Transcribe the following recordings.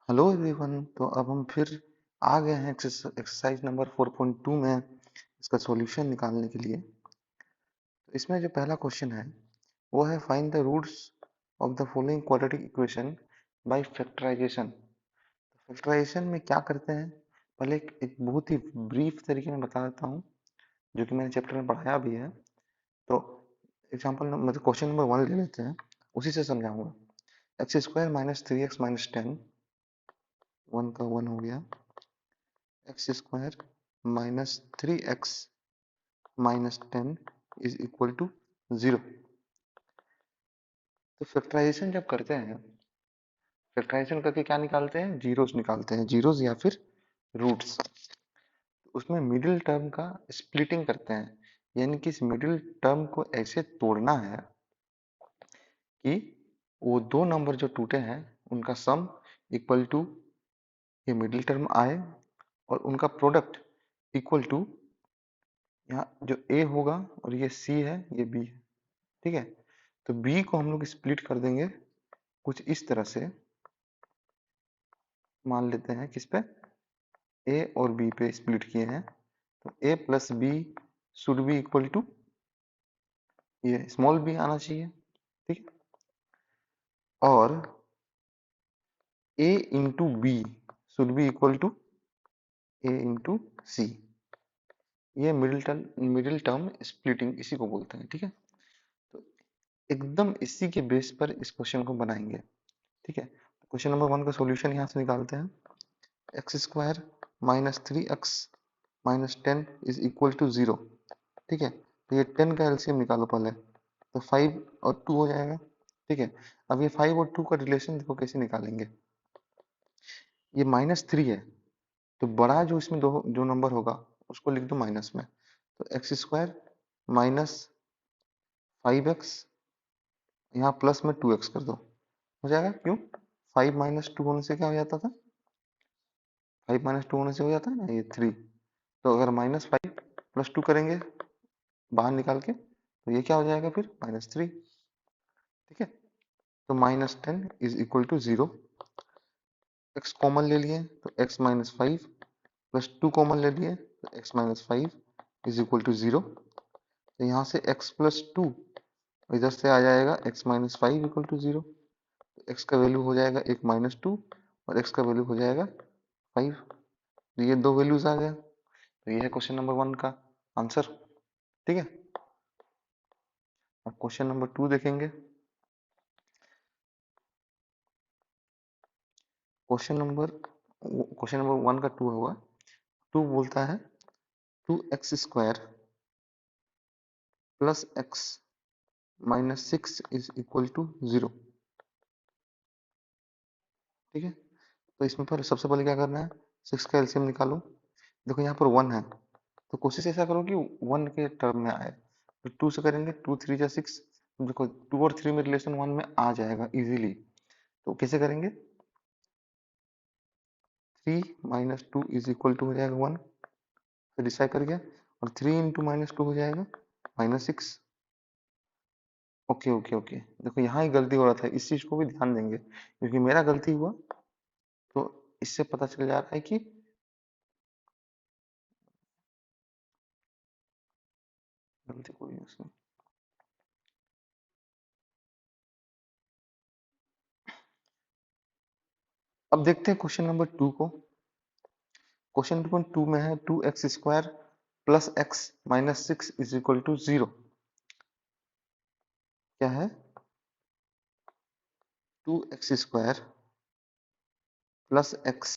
Hello everyone. तो अब हम फिर आ गए हैं एक्सरसाइज नंबर 4.2 में इसका सॉल्यूशन निकालने के लिए। तो इसमें जो पहला क्वेश्चन है वो है find the roots of the following quadratic equation by factorisation. Factorisation में क्या करते हैं, पहले एक बहुत ही ब्रीफ तरीके में बता देता हूँ, जो कि मैंने चैप्टर में पढ़ाया भी है। तो एग्जाम्पल मतलब क्वेश्चन नंबर 1 ले लेते हैं, उसी से समझाऊंगा। X square minus 3x minus 10, 1 का 1 हो गया। X square minus 3x minus 10 is equal to 0। तो फैक्टराइजेशन जब करते हैं, फैक्टराइजेशन करके क्या निकालते हैं, जीरोस निकालते हैं, जीरोस या फिर रूट्स। उसमें मिडिल टर्म का स्प्लिटिंग करते हैं, यानी कि इस मिडिल टर्म को ऐसे तोड़ना है कि वो दो नंबर जो टूटे हैं उनका सम इक्वल टू ये मिडिल टर्म आए, और उनका प्रोडक्ट इक्वल टू यहाँ जो ए होगा और ये सी है, ये बी है। ठीक है, तो बी को हम लोग स्प्लिट कर देंगे कुछ इस तरह से। मान लेते हैं किस पे, ए और बी पे स्प्लिट किए हैं, तो A plus B should be equal to ये स्मॉल बी आना चाहिए। ठीक है, और A into B should be equal to A into C. ये मिडिल टर्म स्प्लिटिंग इसी को बोलते हैं। ठीक है, तो एकदम इसी के बेस पर इस क्वेश्चन को बनाएंगे। ठीक है, क्वेश्चन नंबर 1 का सॉल्यूशन यहाँ से निकालते हैं। X square minus 3x minus 10 is equal to 0। ठीक है, तो ये 10 का एलसीएम निकालो पहले, तो 5 और 2 हो जाएगा। ठीक है, अब ये 5 और 2 का रिलेशन देखो कैसे निकालेंगे। ये -3 है, तो बड़ा जो इसमें जो नंबर होगा उसको लिख दो माइनस में। तो एक्स स्क्वायर माइनस 5x, यहाँ प्लस में 2x कर दो, हो जाएगा। क्यों, 5 माइनस 2 होने से क्या हो जाता था, 5 माइनस 2 होने से हो जाता है ना ये 3। तो अगर -5 प्लस 2 करेंगे बाहर निकाल के, तो ये क्या हो जाएगा फिर -3। ठीक है, तो -10 is equal to 0। X common ले लिए तो x माइनस 5 प्लस 2 कॉमन ले लिए तो x minus 5 is equal to 0। तो यहाँ से x प्लस 2 इधर से आ जाएगा x माइनस 5 इक्वल टू 0। तो x का वैल्यू हो जाएगा एक माइनस 2 और x का वैल्यू हो जाएगा 5। तो ये दो वैल्यूज आ गया। तो ये है क्वेश्चन नंबर 1 का आंसर। ठीक है, अब क्वेश्चन नंबर 2 देखेंगे। क्वेश्चन नंबर 1 का 2 होगा। 2 बोलता है 2x square plus x minus 6 is equal to 0। ठीक है, तो इसमें पर सबसे पहले क्या करना है, 6 का एलसीएम निकालो। देखो यहाँ पर 1 है, तो कोशिश ऐसा करो कि 1 के टर्म में आए। तो 2 से करेंगे, 2 3 जा 6। देखो 2 और 3 में रिलेशन 1 में आ जाएगा इजीली। तो कैसे करेंगे, 3 माइनस 2 इज इक्वल टू हो जाएगा 1, फिर डिसाइड कर गया। और 3 इंटू माइनस 2 हो जाएगा -6। ओके ओके ओके, देखो यहाँ ही गलती हो रहा था, इस चीज को भी ध्यान देंगे क्योंकि मेरा गलती हुआ। तो इससे पता चल जा रहा है कि गलती कोई नहीं उसमें। अब देखते हैं क्वेश्चन नंबर 2 को। क्वेश्चन नंबर 2 में है 2x square plus x minus 6 is equal to 0। क्या है, 2x square plus x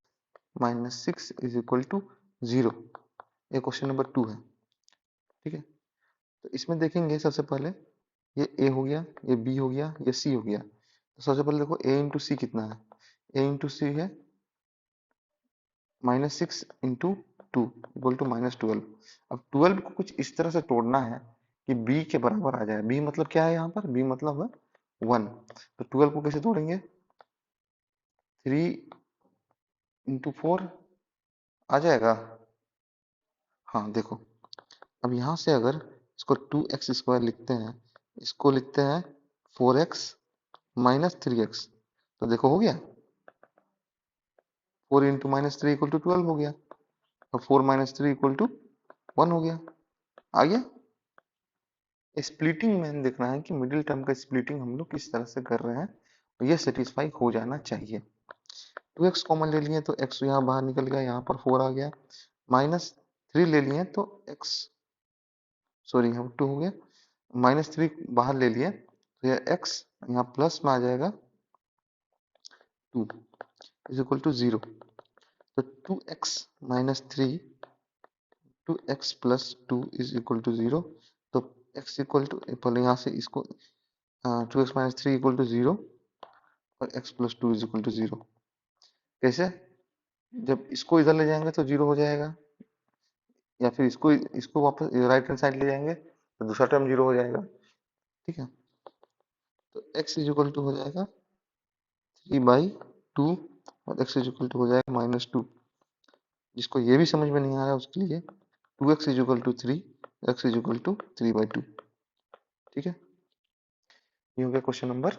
minus 6 is equal to 0। ये क्वेश्चन नंबर 2 है। ठीक है, तो इसमें देखेंगे सबसे पहले ये a हो गया, ये b हो गया, ये c हो गया। तो सबसे पहले देखो a इंटू सी कितना है, a इंटू सी है -6 इंटू 2 इक्वल टू -12। अब 12 को कुछ इस तरह से तोड़ना है कि b के बराबर आ जाए। b मतलब क्या है, यहाँ पर b मतलब है 1। तो 12 को कैसे तोड़ेंगे, 3 इंटू 4 आ जाएगा। हाँ देखो, अब यहाँ से अगर इसको 2x स्क्वायर लिखते हैं, इसको लिखते हैं 4x माइनस 3x, तो देखो हो गया। 4 into minus three equal to 12 हो गया, और 4 माइनस थ्री इक्वल टू 1 हो गया। आ गया। स्प्लिटिंग में देखना है कि मिडिल टर्म का स्प्लिटिंग हम लोग किस तरह से कर रहे हैं, ये सेटिस्फाई हो जाना चाहिए। 2x कॉमन ले लिए तो x यहाँ बाहर निकल गया, यहाँ पर 4 आ गया, माइनस 3 ले लिए तो x, सॉरी यहाँ 2 हो गया, माइनस 3 बाहर ले लिए तो यह x यहाँ प्लस में आ जाएगा 2 इज इक्वल टू 0। तो 2x minus 3 2x plus 2 is equal to 0। तो x इक्वल टू, पहले यहाँ से इसको 2x माइनस 3 इक्वल टू 0 और x plus 2 is equal to 0। कैसे? जब इसको इधर ले जाएंगे तो 0 हो जाएगा, या फिर इसको इसको वापस राइट हैंड साइड ले जाएंगे तो दूसरा टर्म 0 हो जाएगा। ठीक है, तो x इज इक्वल टू हो जाएगा 3/2 और x इज इक्वल टू हो जाएगा -2। जिसको ये भी समझ में नहीं आ रहा है उसके लिए 2x is equal to 3, x is equal to 3/2। ठीक है, ये हो गया क्वेश्चन नंबर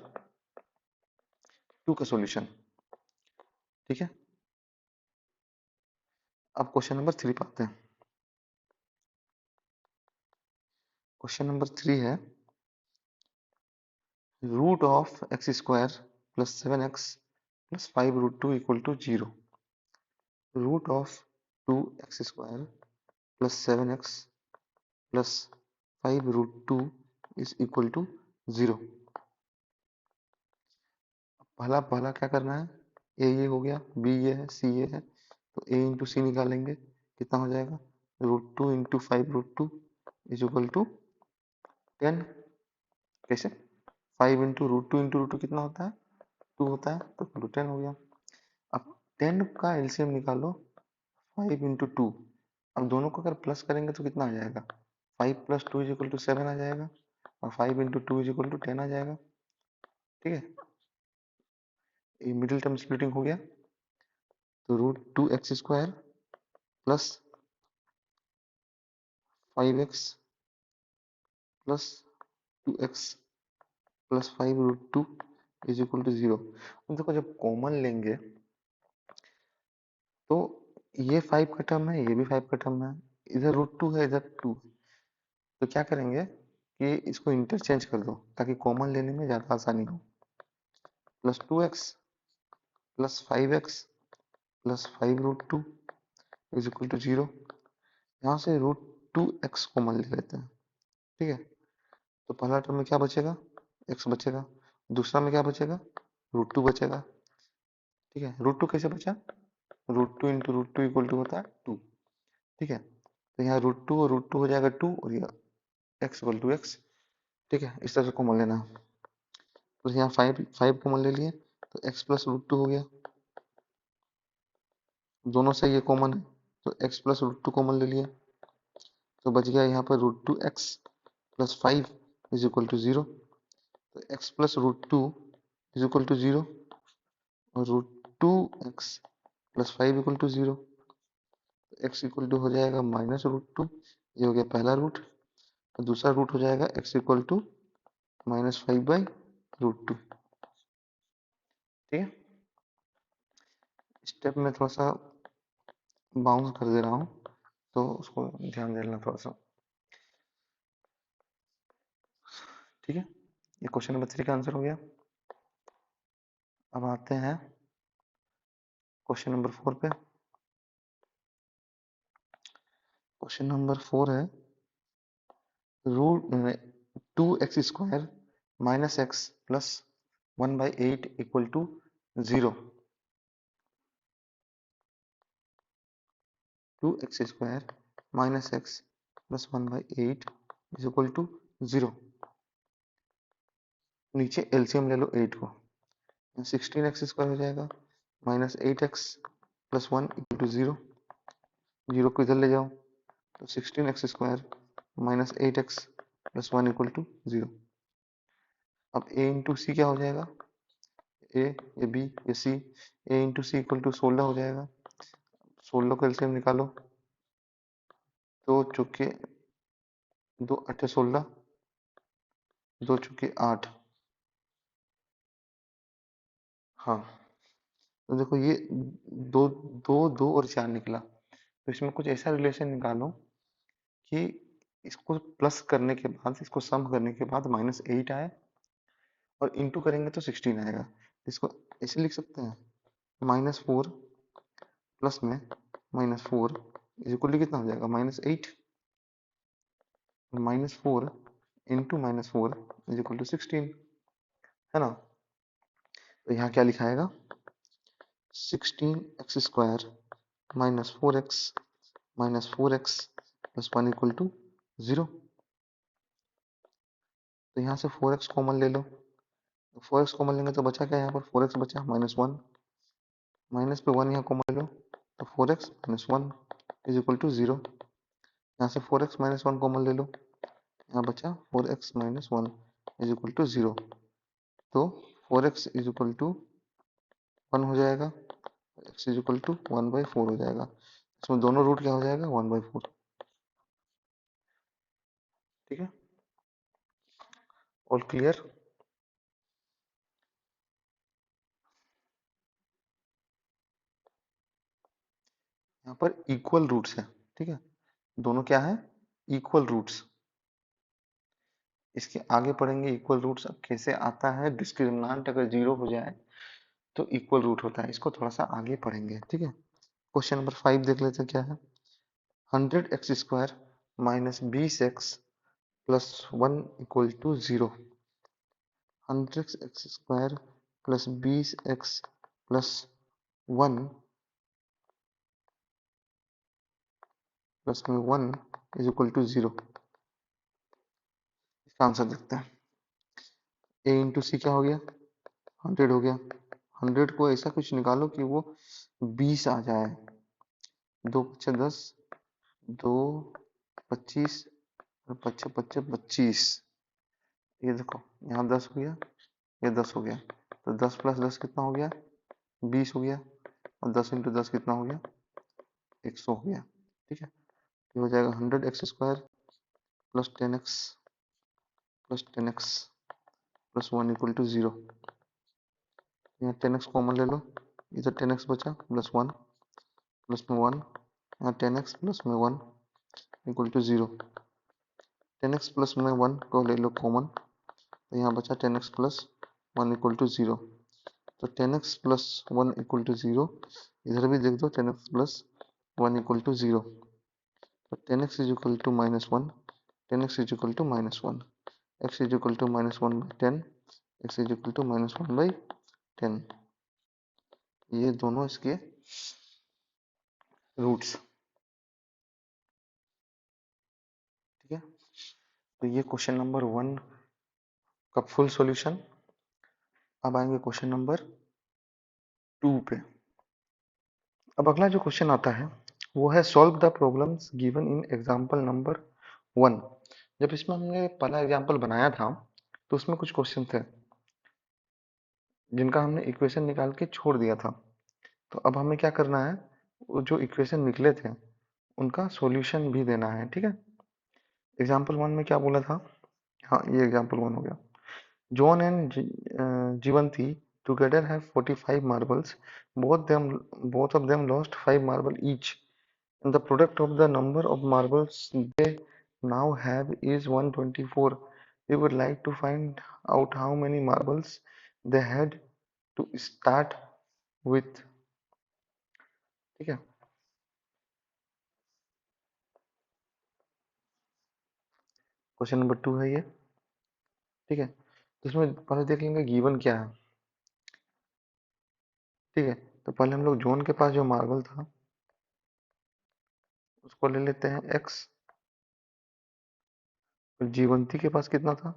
2 का सॉल्यूशन। ठीक है, अब क्वेश्चन नंबर 3 पे आते हैं। क्वेश्चन नंबर 3 है root of x square plus 7x plus 5√2 equal to 0। Root of 2x square plus 7x plus 5√2 is equal to 0। पहला पहला क्या करना है, ए ये हो गया, बी ये है, सी ये है, तो ए इंटू सी निकालेंगे, कितना हो जाएगा, √2 इंटू 5√2 इज इक्वल टू 10। कैसे? 5 इंटू √2 कितना होता है, 2 होता है, तो 10 हो गया। अब 10 का एलसीएम निकालो, 5 इंटू 2। अब दोनों को अगर प्लस करेंगे तो कितना आ जाएगा, 5 प्लस 2 इज इक्वल टू 7 आ जाएगा, और 5 इंटू 2 इज इक्वल टू 10 आ जाएगा। ठीक है, ये मिडिल टर्म स्प्लिटिंग हो गया। तो √2x² plus 5x plus 2x plus 5√2 is equal to 0। देखो जब कॉमन लेंगे तो ये 5 का टर्म है, ये भी 5 का टर्म है, इधर √2 है, इधर 2, तो क्या करेंगे कि इसको इंटरचेंज कर दो ताकि कॉमन लेने में ज़्यादा आसानी हो। Plus 2x plus 5x plus 5√2 is equal to 0। यहाँ से √2x कॉमन ले लेते हैं। ठीक है, तो पहला टर्म में क्या बचेगा, x बचेगा, दूसरा में क्या बचेगा, √2 बचेगा। ठीक है, √2 कैसे बचा, √2 इंटू √2 इक्वल टू होता है 2। ठीक है, तो यहाँ √2 और √2 हो जाएगा 2, और यह x इक्वल टू x। ठीक है, इस तरह से कॉमन लेना है। तो यहाँ 5 कॉमन ले लिए तो x प्लस √2 हो गया, दोनों से ये कॉमन है तो x प्लस √2 कॉमन ले लिया, तो बच गया यहाँ पर √2x plus 5 is equal to 0। तो x plus √2 is equal to 0 और √2x plus 5 equal to 0। x equal to हो जाएगा -√2, ये हो गया पहला रूट, और दूसरा रूट हो जाएगा x इक्वल टू -5/√2। ठीक है, स्टेप में थोड़ा सा बाउंस कर दे रहा हूँ तो उसको ध्यान देना थोड़ा सा। ठीक है, ये क्वेश्चन नंबर 3 का आंसर हो गया। अब आते हैं क्वेश्चन नंबर 4 पे। क्वेश्चन नंबर 4 है root 2x² minus x plus 1/8 equal to 0। 2x² minus x plus 1/8 is equal to 0। नीचे एलसीएम ले लो 8 को, 16x² हो जाएगा minus 8x plus 1 equal to 0। 0 को इधर ले जाओ तो 16x² minus 8x plus 1 equal to 0। अब a इंटू सी क्या हो जाएगा, a ये b ये c, a into C equal to 16 हो जाएगा। 16 का एलसीएम निकालो, 2 चौके 2 8 16, 2 चौके 8, हाँ तो देखो ये दो दो दो और 4 निकला, तो इसमें कुछ ऐसा रिलेशन निकालो कि इसको प्लस करने के बाद, इसको सम करने के बाद -8 आए और इंटू करेंगे तो 16 आएगा। इसको ऐसे लिख सकते हैं, -4 प्लस में -4 इज इक्वल टू कितना हो जाएगा, -8, -4 इंटू -4 इज इक्वल टू 16, है ना। तो यहाँ क्या लिखाएगा, 16x² -4x -4x plus 1 equal to 0। तो यहाँ से 4x कॉमन ले लो, 4x कॉमन लेंगे तो बचा क्या, यहाँ पर 4x बचा, -1, माइनस पे 1 यहाँ कॉमन लो, तो 4x - 1 इज इक्वल टू 0। यहाँ से 4x - 1 कॉमन ले लो, यहाँ बचा 4x - 1 इज इक्वल टू 0। तो 4x इज इक्वल टू 1 हो जाएगा, x इज इक्वल टू 1/4 हो जाएगा। इसमें दोनों रूट क्या हो जाएगा, 1/4। ठीक है, ऑल क्लियर। यहाँ पर इक्वल रूट्स है, ठीक है, दोनों क्या है, इक्वल रूट्स। इसके आगे पढ़ेंगे इक्वल रूट्स अब कैसे आता है, डिस्क्रिमिनेंट अगर 0 हो जाए तो इक्वल रूट होता है, इसको थोड़ा सा आगे पढ़ेंगे। ठीक है, क्वेश्चन नंबर 5 देख लेते हैं क्या है। 100x² minus 20x plus 1 equal to 0। 100x² plus 20x plus 1 plus में 1 इज इक्वल टू 0। इसका आंसर देखते हैं। a इंटू सी क्या हो गया, 100 हो गया। 100 को ऐसा कुछ निकालो कि वो 20 आ जाए। 2 पच्चे 10, 2 25 और 5 5 25। ये देखो यहाँ 10 हो गया, ये 10 हो गया, तो 10 प्लस 10 कितना हो गया, 20 हो गया, और 10 इंटू 10 कितना हो गया, 100 हो गया। ठीक है, ये हो जाएगा 100x² plus 10x plus 10x plus 1 equal to 0। यहाँ 10x कॉमन ले लो, इधर 10x बचा प्लस 1 प्लस में 1, यहाँ 10x प्लस में 1 इक्वल टू 0। 10x प्लस में 1 को ले लो कॉमन, तो यहाँ बचा 10x प्लस 1 इक्वल टू 0। तो 10x प्लस 1 इक्वल टू 0, इधर भी देख दो 10x प्लस 1 इक्वल टू 0। तो 10x is equal to -1, 10x is equal to -1, x is equal to -1/10, x is equal to -1/10। ये दोनों इसके रूट्स। ठीक है, तो ये क्वेश्चन नंबर 1 का फुल सॉल्यूशन। अब आएंगे क्वेश्चन नंबर 2 पे। अब अगला जो क्वेश्चन आता है वो है solve the problems given in example number 1। जब इसमें हमने पहला एग्जांपल बनाया था तो उसमें कुछ क्वेश्चन थे जिनका हमने इक्वेशन निकाल के छोड़ दिया था। तो अब हमें क्या करना है, वो जो इक्वेशन निकले थे उनका सॉल्यूशन भी देना है। ठीक है, एग्जांपल 1 में क्या बोला था, हाँ ये एग्जांपल 1 हो गया। John and Jivanti together have 45 marbles. Both of them lost 5 marble each. And the product of the number of marbles they now have is 124. We would like to find out how many marbles they had to start with. ठीक है, question number 2 है ये। ठीक है, तो इसमें पहले देख लेंगे गिवन क्या है। ठीक है, तो पहले हम लोग जॉन के पास जो मार्बल था उसको ले लेते हैं x, और जीवंती के पास कितना था,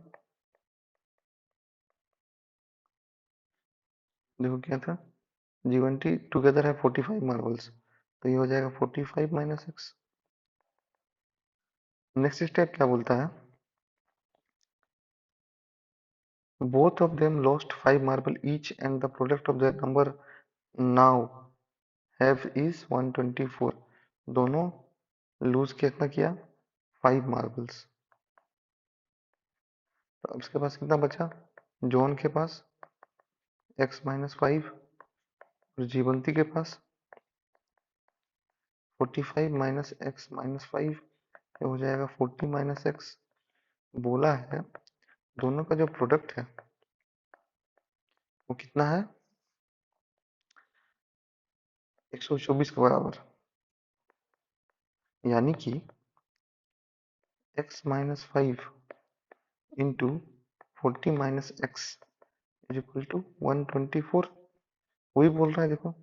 देखो क्या था, जीवंती टुगेदर है 45 मार्बल्स, तो ये हो जाएगा 45 माइनस एक्स। नेक्स्ट स्टेप क्या बोलता है, both of them lost 5 marble each and the product of their number now have is 124। दोनों लूज कितना किया, 5 मार्बल्स। तो अब इसके पास कितना बचा, जॉन के पास x - 5 और जीवंती के पास 45 माइनस एक्स माइनस 5 हो जाएगा 40 माइनस एक्स। बोला है दोनों का जो प्रोडक्ट है वो कितना है, 124 के बराबर, यानी कि x minus 5 into 40 minus x is equal to 124। वही बोल रहा है, देखो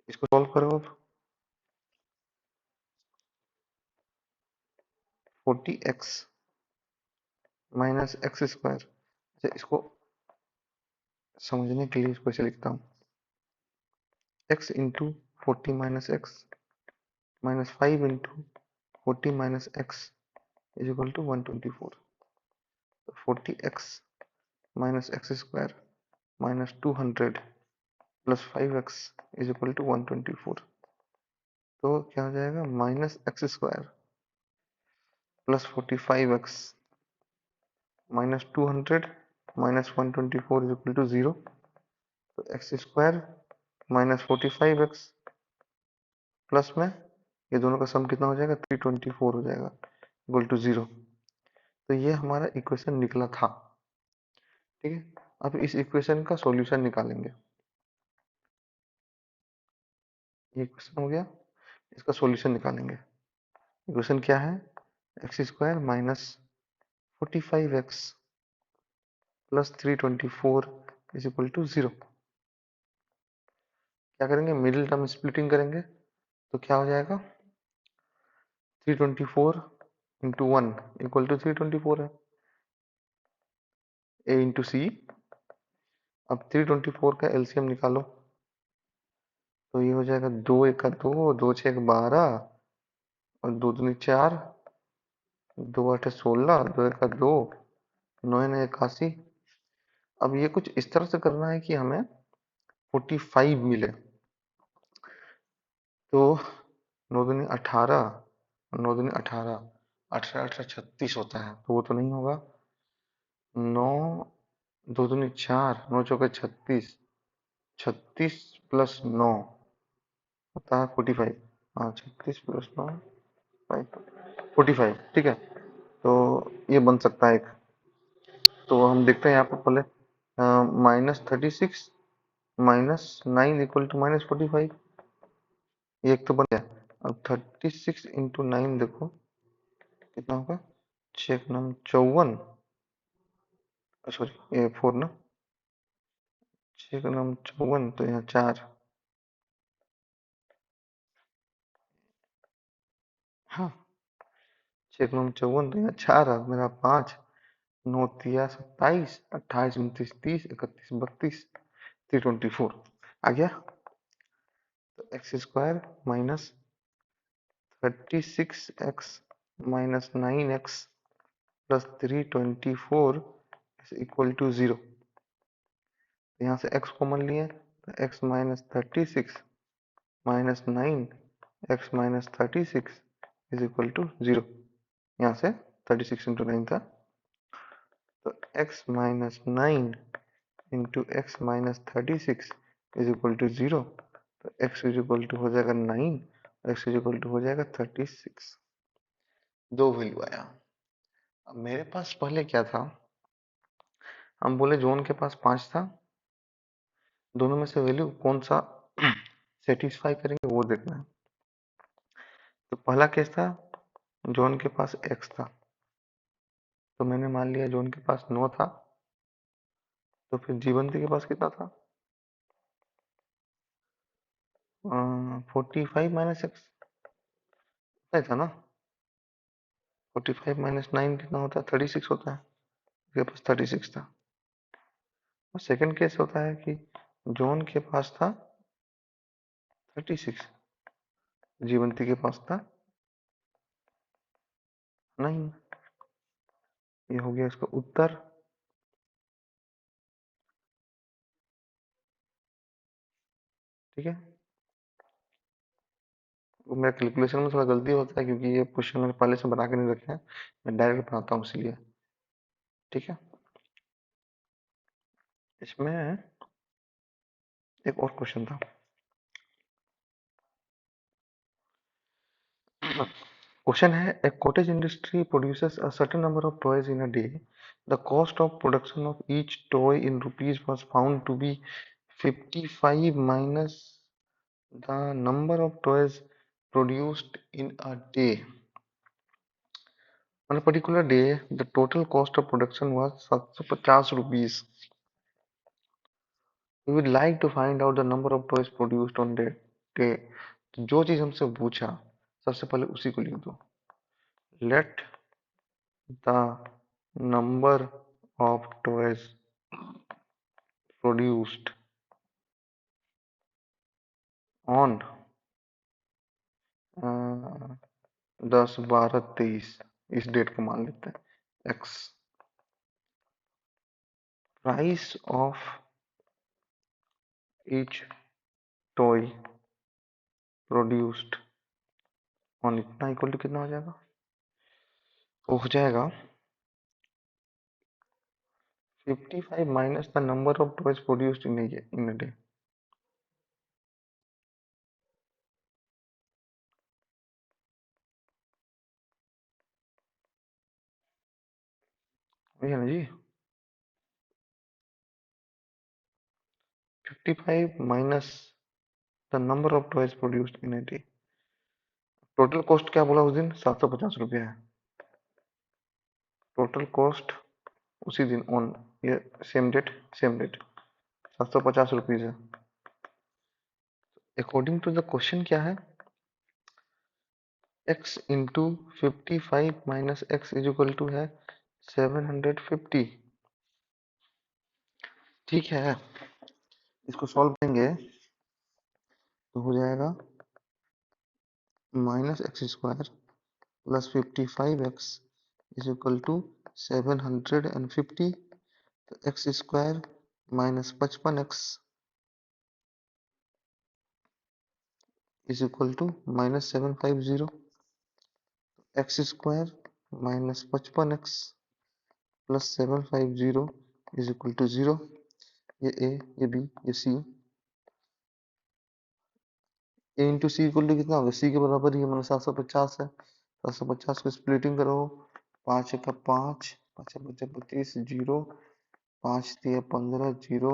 इसको सॉल्व करो अब। 40x माइनस एक्स स्क्वायर, अच्छा इसको समझने के लिए इसको ऐसे लिखता हूँ, x into 40 minus x minus 5 into 40 minus x is equal to 124। तो 40x minus x square minus 200 plus 5x is equal to 124। तो क्या हो जाएगा, minus x square plus 45x minus 200 minus 124 is equal to 0। तो x square minus 45x plus में ये दोनों का सम कितना हो जाएगा, 324 हो जाएगा इक्वल टू 0। तो ये हमारा इक्वेशन निकला था। ठीक है, अब इस इक्वेशन का सॉल्यूशन निकालेंगे। ये इक्वेशन हो गया, इसका सॉल्यूशन निकालेंगे। इक्वेशन क्या है, x square minus 45x plus 324 is equal to 0। क्या करेंगे, मिडिल टर्म स्प्लिटिंग करेंगे, तो क्या हो जाएगा, 324 इंटू 1 इक्वल टू 324 है, ए इंटू सी। अब 324 का एलसीएम निकालो, तो ये हो जाएगा 2 एक का 2, 2 6 12 और 2 दूनी 4, 2 8 16, 2 एक का 2, 9 9 81। अब ये कुछ इस तरह से करना है कि हमें 45 मिले। तो 9 दूनी 18, 9 दूनी 18, 18 18 36 होता है, तो वो तो नहीं होगा। 9 2 दूनी 4, 9 चौके 36, 36 प्लस 9 होता है 45। हाँ 36 प्लस 9 45, ठीक है। तो ये बन सकता है एक। तो हम देखते हैं यहाँ पर पहले, minus 36 minus 9 equal to minus 45, ये एक तो बन गया। अब 36 इंटू 9 देखो कितना होगा, 6 9 54, सॉरी ये 4 ना, 6 9 54, तो यहाँ 4, हाँ 6 9 54, तो यहाँ 4 है मेरा 5, 9 तिया 27, 28 29 30 31 32, 324 आ गया। तो x square minus 36x minus 9x plus 324 is equal to 0। यहाँ से x कॉमन लिए तो x minus 36 minus 9 x minus 36 is equal to 0। यहाँ से 36 इंटू 9 था, तो x minus 9 into x minus 36 is equal to 0। तो x इज इक्वल टू हो जाएगा 9, x इज इक्वल टू हो जाएगा 36। दो वैल्यू आया। अब मेरे पास पहले क्या था, हम बोले जोन के पास 5 था, दोनों में से वैल्यू कौन सा सेटिस्फाई करेंगे वो देखना है। तो पहला केस था जोन के पास x था, तो मैंने मान लिया जोन के पास 9 था। तो फिर जीवंती के पास कितना था, 45 माइनस एक्स नहीं था ना, 45 माइनस 9 कितना होता है, 36 होता है, उसके पास 36 था। और सेकंड केस होता है कि जोन के पास था 36, जीवंती के पास था नहीं। ये हो गया इसका उत्तर। ठीक है, वो मेरा कैलकुलेशन में थोड़ा गलती होता है क्योंकि ये क्वेश्चन मैंने पहले से बना के नहीं रखे हैं, मैं डायरेक्ट बनाता हूँ इसलिए। ठीक है, इसमें एक और क्वेश्चन था। क्वेश्चन है, a cottage industry produces a certain number of toys in a day. The cost of production of each toy in rupees was found to be 55 minus the number of toys produced in a day. On a particular day, the total cost of production was 750 rupees. We would like to find out the number of toys produced on that day. तो जो चीज हमसे पूछा सबसे पहले उसी को लिख दो। Let the number of toys produced on 10, 12, 23 इस डेट को मान लेते हैं x। Price of each toy produced on इतना इक्वल टू कितना हो जाएगा, वो हो जाएगा 55 minus the number of toys produced in a day। वही है ना जी, 55 minus the number of toys produced in a day। Total cost क्या बोला उस दिन, 750 रुपया है टोटल कॉस्ट उसी दिन ऑन ये सेम डेट 750 रुपीज है। अकॉर्डिंग टू द क्वेश्चन क्या है, x into 55 minus x is equal to है 750। ठीक है, इसको सॉल्व करेंगे तो हो जाएगा minus x square plus 55x is equal to 750। तो x square minus 55x is equal to minus 750। X square minus 55x plus 750 is equal to 0। ये ए, ये बी, ये C. A into C equal to कितना होगा, सी के बराबर ही है, मतलब 750 है। 750 को स्प्लिटिंग करो, 5 का 5, 5 बचे 25, 0, 5 दिया 15, 0।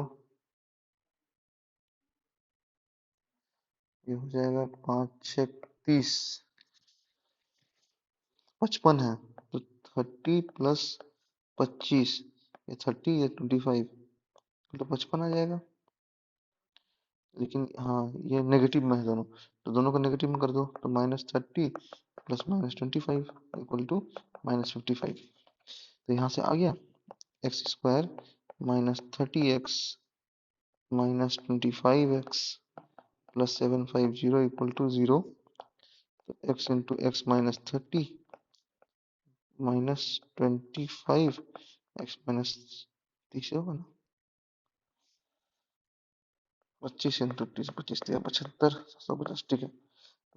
ये हो जाएगा 5 30, 55 है तो 30 प्लस 25, ये 30 या 25 तो 55 आ जाएगा। लेकिन हाँ ये नेगेटिव में है दोनों, तो दोनों को नेगेटिव में कर दो तो -30 प्लस -25 इक्वल टू -55। तो यहाँ से आ गया x square minus 30x minus 25x plus 750 equal to 0। तो x into x minus 30 minus 25 x minus 30 होगा ना, 25 इंटू 30, 25 दिया 75, 750। ठीक है,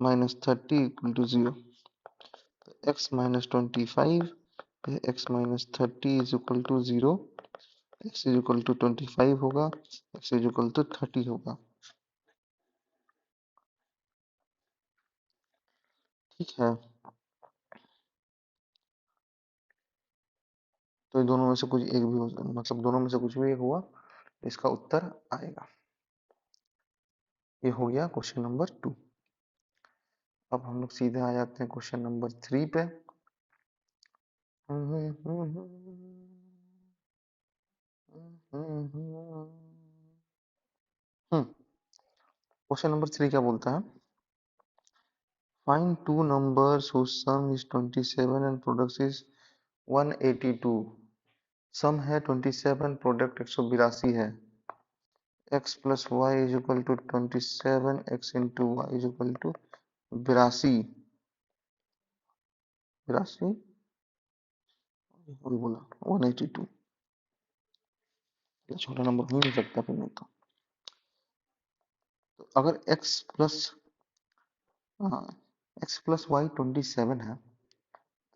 -30 equal to 0। x minus 25 x minus 30 is equal to 0। x is equal to 25 होगा, x इज इक्वल टू 30 होगा। ठीक है, तो दोनों में से कुछ एक भी मतलब दोनों में से कुछ भी एक हुआ, इसका उत्तर आएगा। ये हो गया क्वेश्चन नंबर 2। अब हम लोग सीधे आ जाते हैं क्वेश्चन नंबर 3 पे। क्वेश्चन नंबर 3 क्या बोलता है, find two numbers whose sum is 27 and product is 182। Sum है 27, प्रोडक्ट 182 है। x plus y is equal to 27, x into y is equal to 82। 82 वही बोला 182, ये छोटा नंबर हो नहीं सकता फिर नहीं तो अगर x प्लस वाई 27 है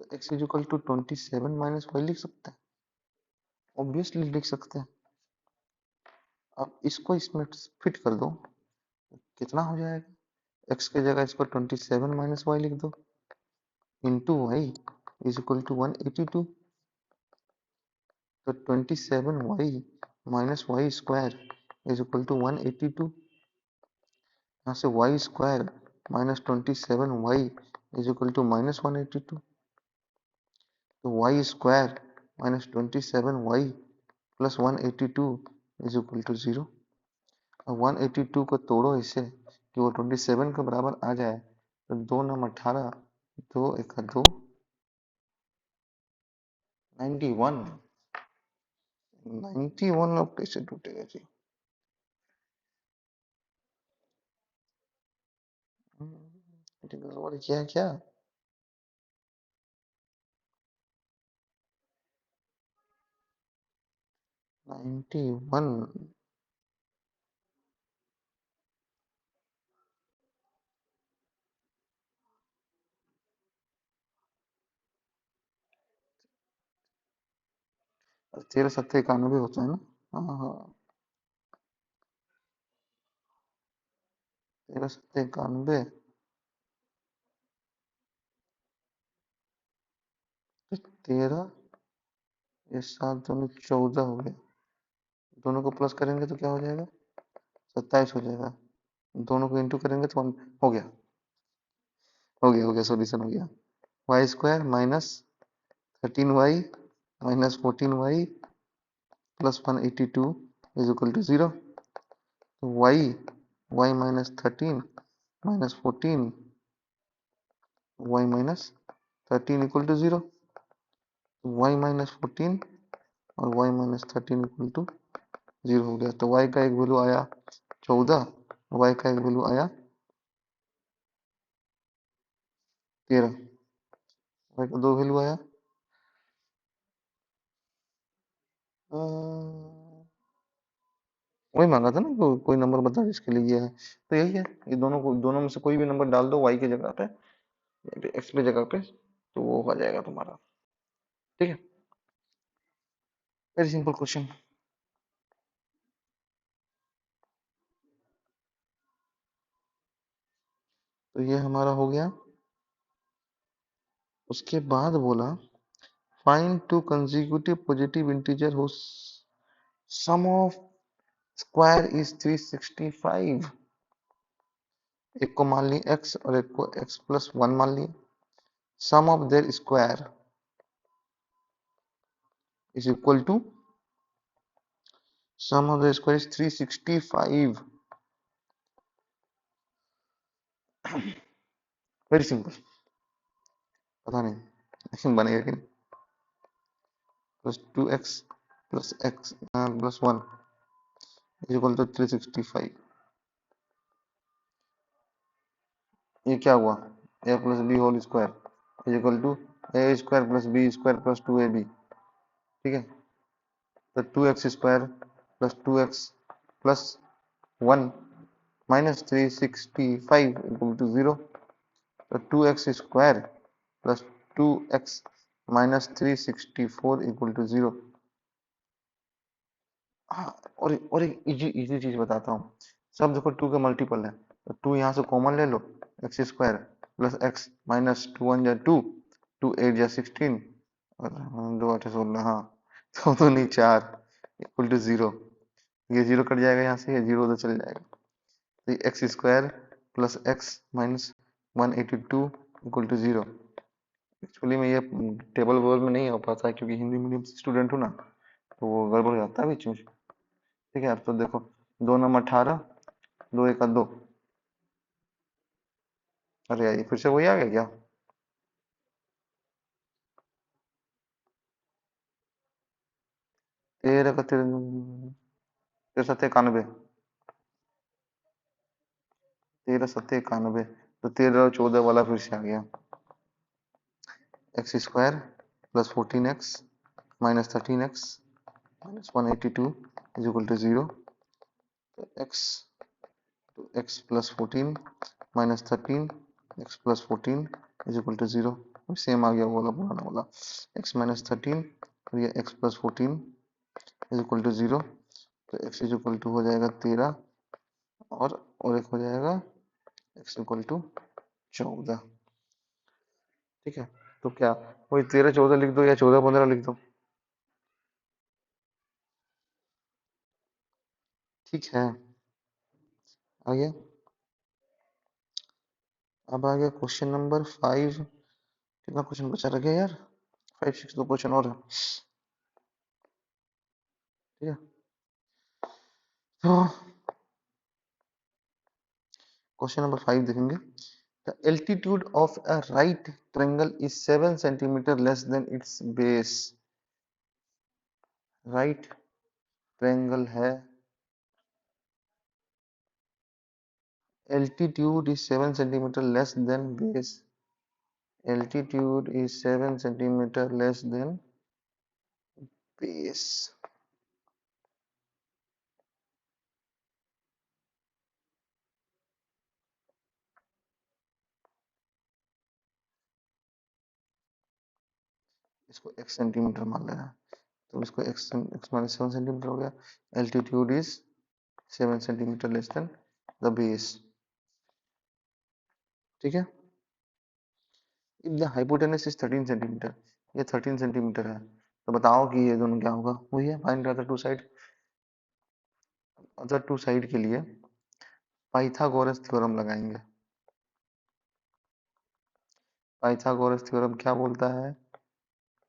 तो x is equal to 27 minus y लिख सकते हैं, ऑब्वियसली लिख सकते हैं। अब इसको इसमें फिट कर दो, कितना हो जाएगा? x की जगह इसको 27 माइनस वाई लिख दो, into y is equal to 182। तो 27y minus y square is equal to 182। यहाँ से y square minus 27y is equal to minus 182। तो y square minus 27y plus 182 is equal to 0। अब 182 को तोड़ो इसे कि वो 27 के बराबर आ जाए, तो 2 नम 18, 2 एक 2, 91। 91 अब कैसे टूटेगा जी? गड़बड़ किया क्या? 91 13 7 91 होता है ना? हाँ हाँ, 13 7 91, 13 ये 7 दोनों 14 हो गया, दोनों को प्लस करेंगे तो क्या हो जाएगा? 27 हो जाएगा, दोनों को इंटू करेंगे तो हो गया, हो गया सॉल्यूशन हो गया। Y square minus 13y minus 14y plus 182 is equal to 0। तो y minus 13 minus 14 y minus 13 equal to 0। y minus 14 और y माइनस 13 इक्वल टू 0 हो गया। तो y का एक वैल्यू आया 14, y का एक वैल्यू आया 13, y का दो वैल्यू आया। वही मांगा था ना, कोई नंबर बता जिसके लिए ये है। तो यही है, ये दोनों में से कोई भी नंबर डाल दो y की जगह पे, x की जगह पे, तो वो हो जाएगा तुम्हारा। ठीक है, वेरी सिंपल क्वेश्चन। तो ये हमारा हो गया। उसके बाद बोला find to consecutive positive integer हो सम ऑफ स्क्वायर इज 365। एक को मान ली x और एक को x प्लस 1 मान ली, sum of their square is equal to, sum of their square is 365। Very simple, पता नहीं बनेगा कि नहीं। Plus 2x plus x plus 1 is equal to 365। ये क्या हुआ? a plus B whole square is equal to A square plus B square plus 2ab। ठीक है, तो 2x square plus 2x plus 1 minus 365 equal to 0। तो 2x square plus 2x minus 364 equal to 0। हाँ, और एक इजी चीज बताता हूँ। सब देखो 2 का मल्टीपल है, तो 2 यहाँ से कॉमन ले लो, X square plus x minus 2 1 जा 2, 2 8 जा 16 और 2 8 16, हाँ तो नहीं 4 इक्वल टू 0। ये 0 कट जाएगा यहाँ से, ये 0 उधर चल जाएगा। तो x square plus x minus 182 equal to 0। Actually में ये टेबल वेबल में नहीं हो पाता है क्योंकि हिंदी मीडियम स्टूडेंट हूँ ना, तो वो गड़बड़ हो जाता है बीच में। ठीक है, अब तो देखो 2 नम 18, 2 एक 2। अरे यार, ये फिर से वही आ गया क्या? 13 का 13 91, 13 7 91, तो 13 और 14 वाला फिर से आ गया। X square plus 14x minus 13x minus 182 is equal to 0। तो x plus 14 minus 13 x plus 14 is equal to 0। Same आ गया वो वाला पुराना वाला, x माइनस 13 और ये x plus 14 is equal to 0। तो x इज इक्वल टू हो जाएगा 13 और एक हो जाएगा x इक्वल टू 14। ठीक है, तो क्या वही 13 14 लिख दो या 14 15 लिख दो। ठीक है, आ गया। अब आ गया क्वेश्चन नंबर 5। कितना क्वेश्चन बचा रह गया यार, 5 6 दो क्वेश्चन और है। ठीक है, तो क्वेश्चन नंबर 5 देखेंगे। The altitude of a right triangle is 7 centimeter less than its base। Right triangle है, altitude is 7 centimeter less than base। altitude is 7 centimeter less than base। इसको x सेंटीमीटर मान लेना है, तो इसको x माइनस 7 सेंटीमीटर हो गया। altitude is 7 centimetre less than the base. ठीक है, if the hypotenuse is 13 centimetre, ये 13 सेंटीमीटर है, तो बताओ कि ये दोनों क्या होगा। वही है, find other two side. Other two side के लिए पाइथागोरस थ्योरम लगाएंगे। पाइथागोरस थ्योरम क्या बोलता है,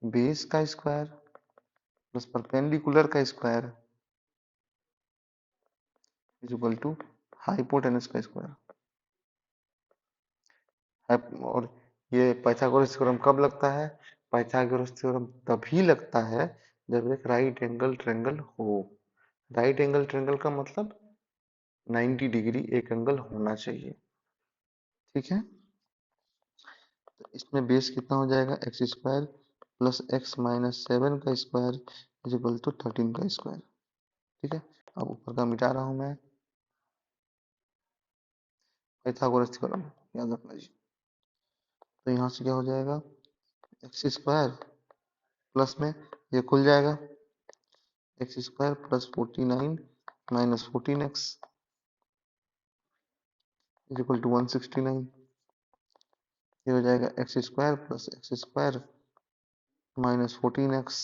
बेस का स्क्वायर प्लस परपेंडिकुलर का square is equal to hypotenuse का स्क्वायर। और ये पाइथागोरस थ्योरम कब लगता है, पाइथागोरस थ्योरम तभी लगता है जब एक राइट एंगल ट्रायंगल हो। राइट एंगल ट्रायंगल का मतलब 90 डिग्री एक एंगल होना चाहिए। ठीक है, तो इसमें बेस कितना हो जाएगा, x square plus x minus 7 का स्क्वायर इज इक्वल टू 13 का स्क्वायर। ठीक है, अब ऊपर का मिटा रहा हूं मैं, पाइथागोरस थ्योरम याद रखना जी। तो यहाँ से क्या हो जाएगा, एक्स स्क्वायर प्लस में ये खुल जाएगा, x square plus 49 minus 14x is equal to 169। ये हो जाएगा x square plus x square minus 14x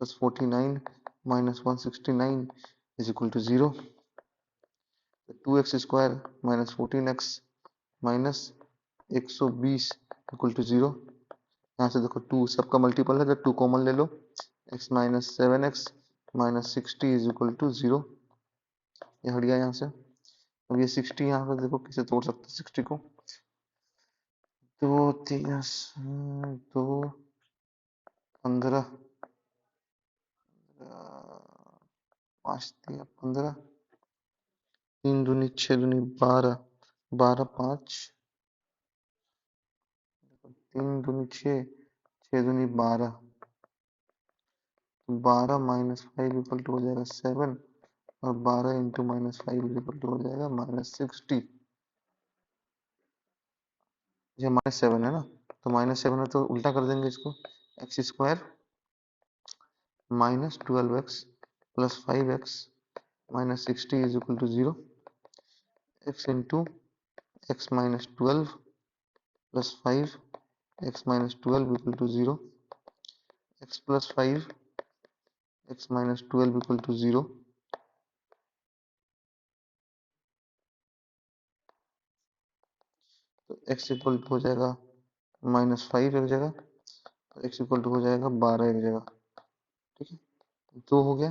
plus 49 minus 169 is equal to 0। 2x square minus 14x minus 120 equal to 0। यहाँ से देखो 2 सबका मल्टीपल है तो 2 कॉमन ले लो, x minus 7x minus 60 is equal to 0। ये हट गया यहाँ से। अब ये 60 यहाँ पे देखो कैसे तोड़ सकते हैं 60 को, 2 3 2 15 5 3 15 3 दूनी 6 दूनी 12 12 5 3 दूनी 6 6 दूनी 12 12 माइनस 5 इक्वल टू हो जाएगा 7 और 12 इंटू माइनस 5 इक्वल टू हो जाएगा माइनस 60। ये माइनस 7 है ना, तो माइनस 7 है तो उल्टा कर देंगे इसको, x square minus 12x plus 5x minus 60 is equal to 0। x into x minus 12 plus 5 x minus 12 equal to 0। x plus 5 x minus 12 equal to 0। तो x इक्वल टू हो जाएगा माइनस 5 एक जगह, तो x इक्वल टू हो जाएगा 12 एक जगह। ठीक है, तो हो गया।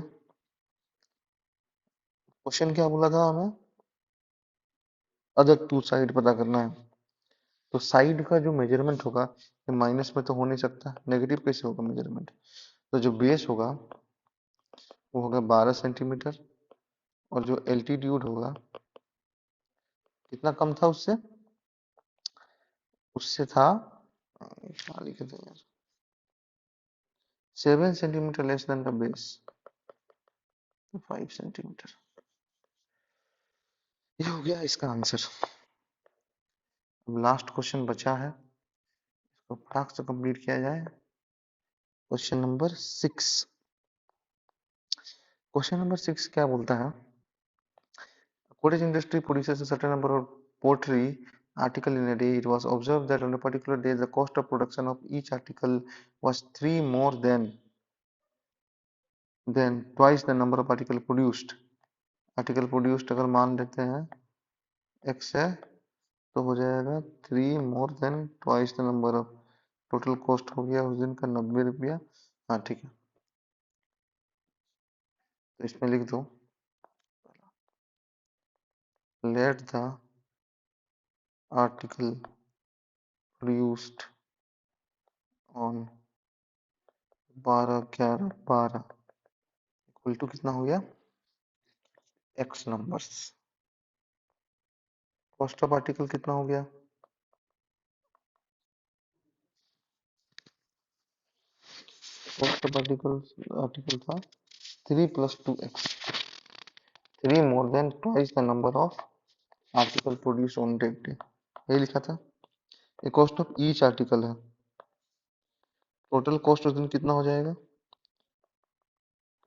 क्वेश्चन क्या बोला था हमें, अदर टू साइड पता करना है। तो साइड का जो मेजरमेंट होगा ये माइनस में तो हो नहीं सकता, नेगेटिव कैसे होगा मेजरमेंट। तो जो बेस होगा वो होगा 12 सेंटीमीटर और जो एल्टीट्यूड होगा कितना कम था उससे, उससे था 7 centimetre less than the base, 5 centimetre. ये हो गया इसका आंसर। अब लास्ट क्वेश्चन बचा है, इसको फटाक से कंप्लीट किया जाए। Question number 6। क्वेश्चन नंबर 6 क्या बोलता है, cottage industry produces a certain number of pottery article in a day. It was observed that on a particular day the cost of production of each article was 3 more than twice the number of article produced. Article produced अगर मान लेते हैं x है तो हो जाएगा 3 more than twice the number of, total cost हो गया उस दिन का 90 रुपया। हाँ ठीक है, तो इसमें लिख दो let the article produced on 12/11/12 equal to कितना हो गया x numbers. Cost of article कितना हो गया, कॉस्ट ऑफ आर्टिकल था 3 + 2x, 3 more than twice the number of article produce on date day, यही लिखा था। ये कॉस्ट ऑफ ईच आर्टिकल है, टोटल कॉस्ट उस दिन कितना हो जाएगा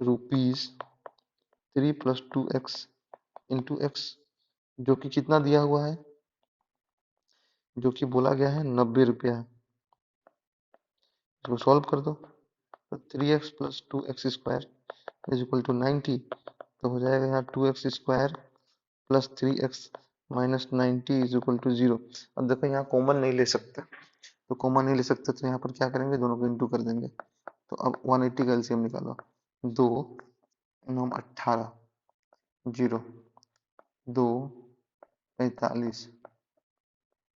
₹3 + 2x इंटू x, जो कि कितना दिया हुआ है, जो कि बोला गया है 90 रुपया है। इसको सॉल्व कर दो तो 3x + 2x square is equal to 90, तो हो जाएगा यहाँ 2x square plus 3x minus 90 is equal to 0। अब देखो यहाँ कॉमन नहीं ले सकते, तो कॉमन नहीं ले सकते तो यहाँ पर क्या करेंगे, दोनों को इंटू कर देंगे। तो अब 180 का एलसीएम निकालो, 2 9 18 0 2 45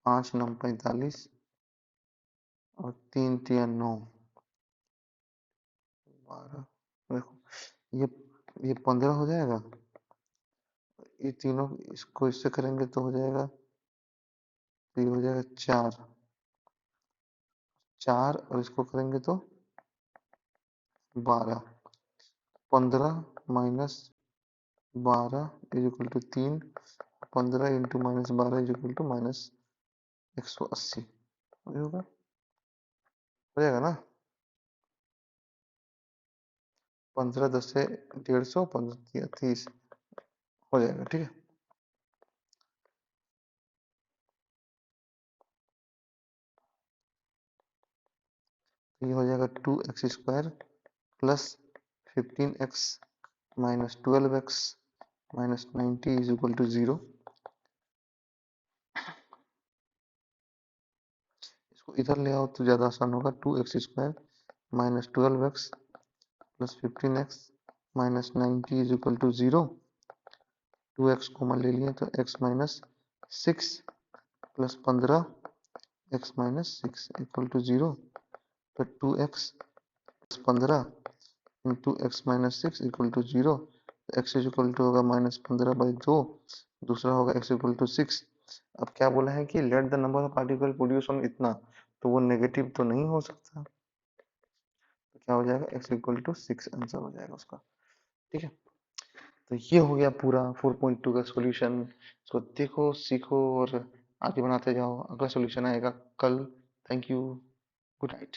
5 9 45 और 3 3 9 12। देखो ये 15 हो जाएगा, ये तीनों इसको इससे करेंगे तो हो जाएगा, तो ये हो जाएगा 4 4 और इसको करेंगे तो 12, 15 minus 12 is equal to 3, 15 into minus 12 is equal to minus 180 होगा, हो जाएगा ना। 15 10 से 150, 15 30 हो जाएगा, ठीक है। तो ये हो जाएगा 2x square plus 15x minus 12x minus 90 is equal to 0। इसको इधर ले आओ तो ज्यादा आसान होगा, 2x square minus 12x plus 15x minus 90 is equal to 0। 2x common ले लिए तो x minus 6 plus 15 x minus 6 equal to 0। तो 2x plus 15 into x minus 6 equal to 0। X is equal to होगा -15/2, दूसरा होगा x इक्वल टू 6। अब क्या बोला है कि let the number of particle produce on इतना, तो वो नेगेटिव तो नहीं हो सकता, तो क्या हो जाएगा x इक्वल टू 6 आंसर हो जाएगा उसका, ठीक है। तो ये हो गया पूरा 4.2 का सॉल्यूशन। इसको देखो सीखो और आगे बनाते जाओ, अगला सॉल्यूशन आएगा कल। Thank you, good night.